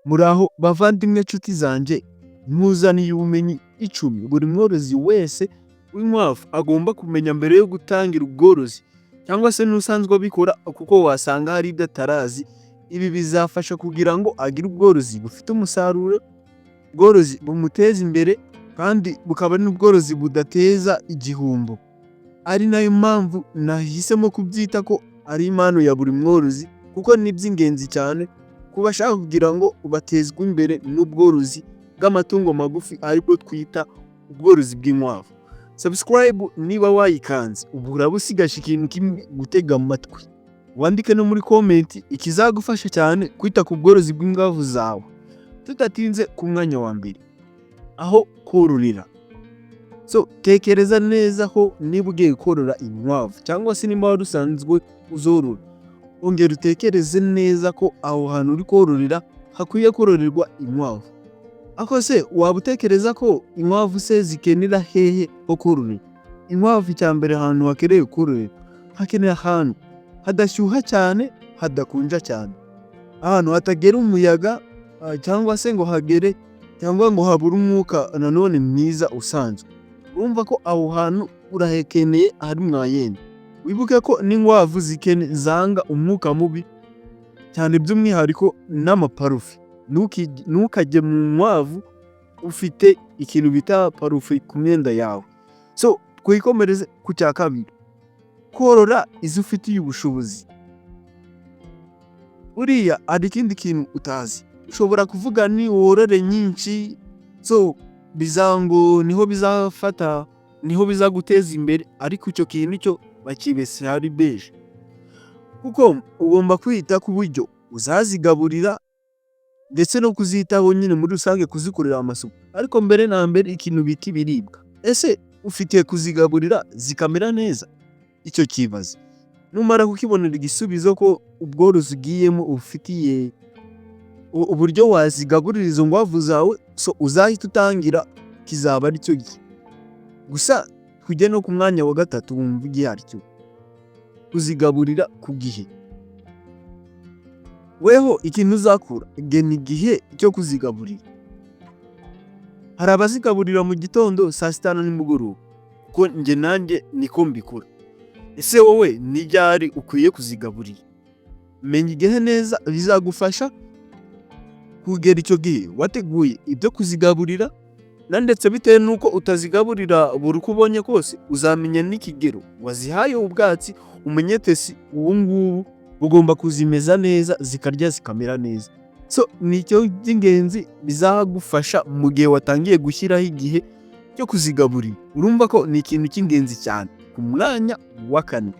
Muraho bavandimwe nshuti zanje, nkuzaniye ubumenyi 10 buri mworozi wese w'inkwavu agomba kumenya mbere yo gutangira ubworozi, cyangwa se n'usanzwe abikora kuko wasanga hari ibyo atarazi. Ibi bizafasha kugira ngo agire ubworozi bufite umusaruro, ubworozi bumuteze imbere, kandi bukaba n'ubworozi budateza igihombo. Ari nayo mpamvu nahisemo kubyita ko ari impano ya buri mworozi, kuko ni iby'ingenzi cyane ku bashaka kugira ngo batezwe imbere n'ubworozi bw'amatungo magufi, aribwo twita ubworozi bw'inkwavu. Subscribe niba wayikanze, ubu uraba usigaje ikintu kimwe, gutega amatwi. Wandike no muri comment ikizagufasha cyane kwita ku bworozi bw'inkwavu zawe. Tudatinze ku mwanya wa mbere, aho kororera. Tekereza neza ko niba ugiye korora inkwavu cyangwa se niba wari usanzwe uzorora, ongera utekereze neza ko aho hantu uri kororera hakwiye kororerwa inkwavu. Ako se waba utekereza ko inkwavu se zikenera hehe ho kororera? Inkwavu cyambere ahantu hakeneye kororera, hakenera ahantu hadashyuha cyane, hadakonja cyane, ahantu hatagera umuyaga cyangwa se ngo hagere cyangwa ngo habure umwuka nanone mwiza usanzwe. Urumva ko aho hantu urahekeneye ari mwayene. Wibuke ko n'inkwavu zanga umwuka mubi cyane, by'umwihariko n'amaparufe. Ntukajye mu nkwavu ufite ikintu bita parufe ku myenda yawe. Twikomereze ku cya kabiri, korora izo ufitiye ubushobozi. Uriya hari ikindi kintu utazi. Ushobora kuvuga ni worore nyinshi, bizango niho bizafata, niho bizaguteza imbere, ariko icyo kintu cyo bakibese hari beje. Kuko ugomba kwita ku buryo uzazigaburira ndetse no kuzitaho nyine muri rusange, kuzikorera amasuku. Ariko mbere na mbere ikintu bita ibiribwa. Ese ufitiye kuzigaburira zikamera neza? Icyo kibazo numara kukibonera igisubizo ko ubworozi ugiyemo ufitiye uburyo wazigaburira izo nkwavu zawe, uzahita utangira, kizaba ari cyo gihe. Gusa tujye no ku mwanya wa gatatu, wumva igihe aricyo kuzigaburira ku gihe. Weho ikintu uzakura gena igihe cyo kuzigaburira. Hari abazigaburira mu gitondo, saa sita na nimugoroba, kuko njye nanjye niko mbikora. Ese wowe ni ryari ukwiye kuzigaburira? Menya igihe neza, bizagufasha kugera icyo gihe wateguye ibyo kuzigaburira, na ndetse bitewe nuko utazigaburira buri uko ubonye kose, uzamenya n'ikigero wazihaye ubwatsi, umenye tesi ubu ngubu ugomba kuzimeza neza, zikarya zikamera neza. Nicyo by'ingenzi bizagufasha mu gihe watangiye gushyiraho igihe cyo kuzigaburira. Urumva ko ni ikintu cy'ingenzi cyane. Ku mwanya wa kane,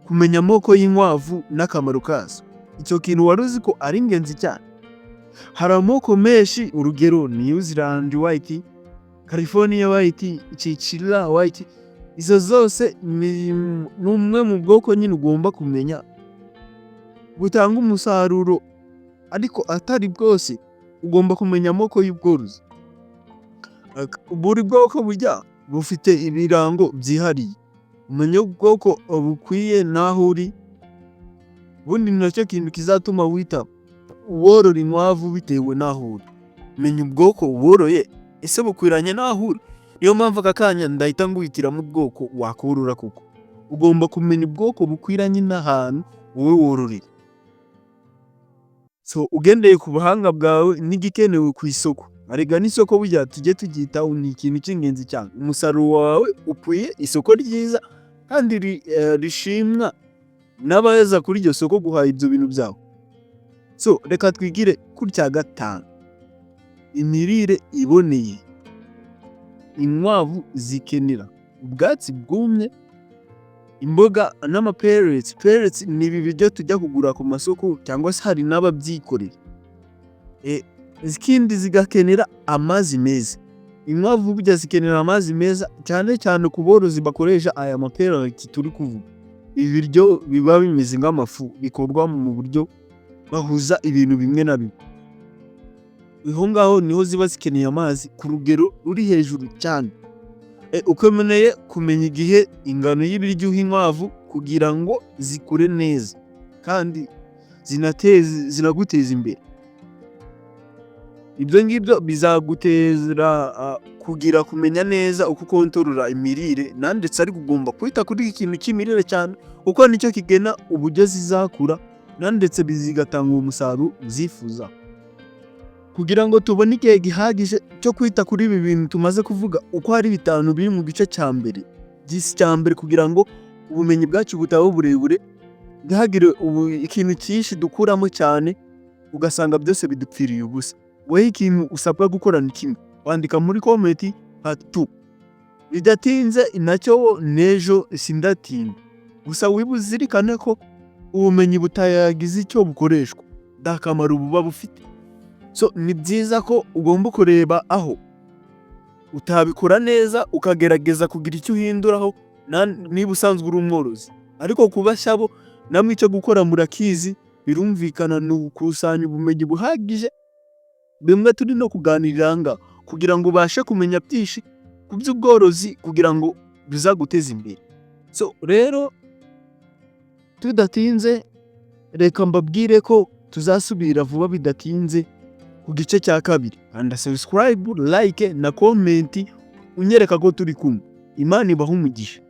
kumenya amoko y'inkwavu n'akamaro kazo. Icyo kintu wari uzi ko ari ingenzi cyane. Hari amoko menshi, urugero New Zealand White, California White, Chichila White. Izo zose ni umwe mu bwoko nyine ugomba kumenya, butanga umusaruro, ariko atari bwose. Ugomba kumenya amoko y'ubworozi. Buri bwoko burya bufite ibirango byihariye. Umenya ubwoko bukwiye naho uri, ubundi nacyo kintu kizatuma wita worora inkwavu bitewe naho uri. Menya ubwoko woroye, ese bukwiranye naho uri? Niyo mpamvu aka kanya ndahita nguhitiramo ubwoko wakorora. Kuko ugomba kumenya ubwoko bukwiranye n'ahantu wowe wororera. Ugendeye ku buhanga bwawe n'igikenewe ku isoko. Arega n'isoko burya tujye tubyitaho, ni ikintu cy'ingenzi cyane. Umusaruro wawe ukwiye isoko ryiza kandi rishimwa n'abaza kuri iryo soko guhaha ibyo bintu byawe. Reka twigire kuri cya gatanu, imirire iboneye. Inkwavu zikenera ubwatsi bwumye, imboga n'amapellets. Pellets ni ibi biryo tujya kugura ku masoko, cyangwa se hari n'ababyikorera. Izindi zigakenera amazi meza. Inkwavu burya zikenera amazi meza, cyane cyane ku borozi bakoresha aya mapellets turi kuvuga. Ibiryo biba bimeze nk'amafu, bikorwa mu buryo bahuza ibintu bimwe na bimwe. Iho ngaho niho ziba zikeneye amazi ku rugero ruri hejuru cyane. Ukeneye kumenya igihe, ingano y'ibiryo uha inkwavu kugira ngo zikure neza kandi zinaguteza imbere. ibyo ngibyo bizaguteza kugira kumenya neza uko ukontorora imirire, ndetse ariko ugomba kwita kuri iki kintu cy'imirire cyane kuko nicyo kigena uburyo zizakura, ndetse bizigatanga umusaruro uzifuza. Kugira ngo tubone igihe gihagije cyo kwita kuri ibi bintu tumaze kuvuga uko ari 5 biri mu gice cya mbere, kugira ngo ubumenyi bwacu butaba burebure, ntihagire ikintu cyinshi dukuramo cyane ugasanga byose bidupfiriye ubusa. Wowe ikintu usabwa gukora ni kimwe, wandika muri comment part 2 bidatinze nacyo nejo sindatinda. Gusa wibuzirikane ko ubumenyi butayagize icyo bukoreshwa nta kamaro buba bufite. So ni byiza ko ugomba kureba aho utabikora neza ukagerageza kugira icyo uhinduraho niba usanzwe uri umworozi, ariko kubashya bo namwe icyo gukora murakizi, birumvikana ni ukusanya ubumenyi buhagije bimwe turi no kuganirira nga kugira ngo ubashe kumenya byinshi ku by'ubworozi kugira ngo bizaguteze imbere. So rero tudatinze reka mbabwire ko tuzasubira vuba bidatinze ku gice cya 2. Kanda subscribe, like na comment unyereka ko turi kumwe. Imana ibahe umugisha.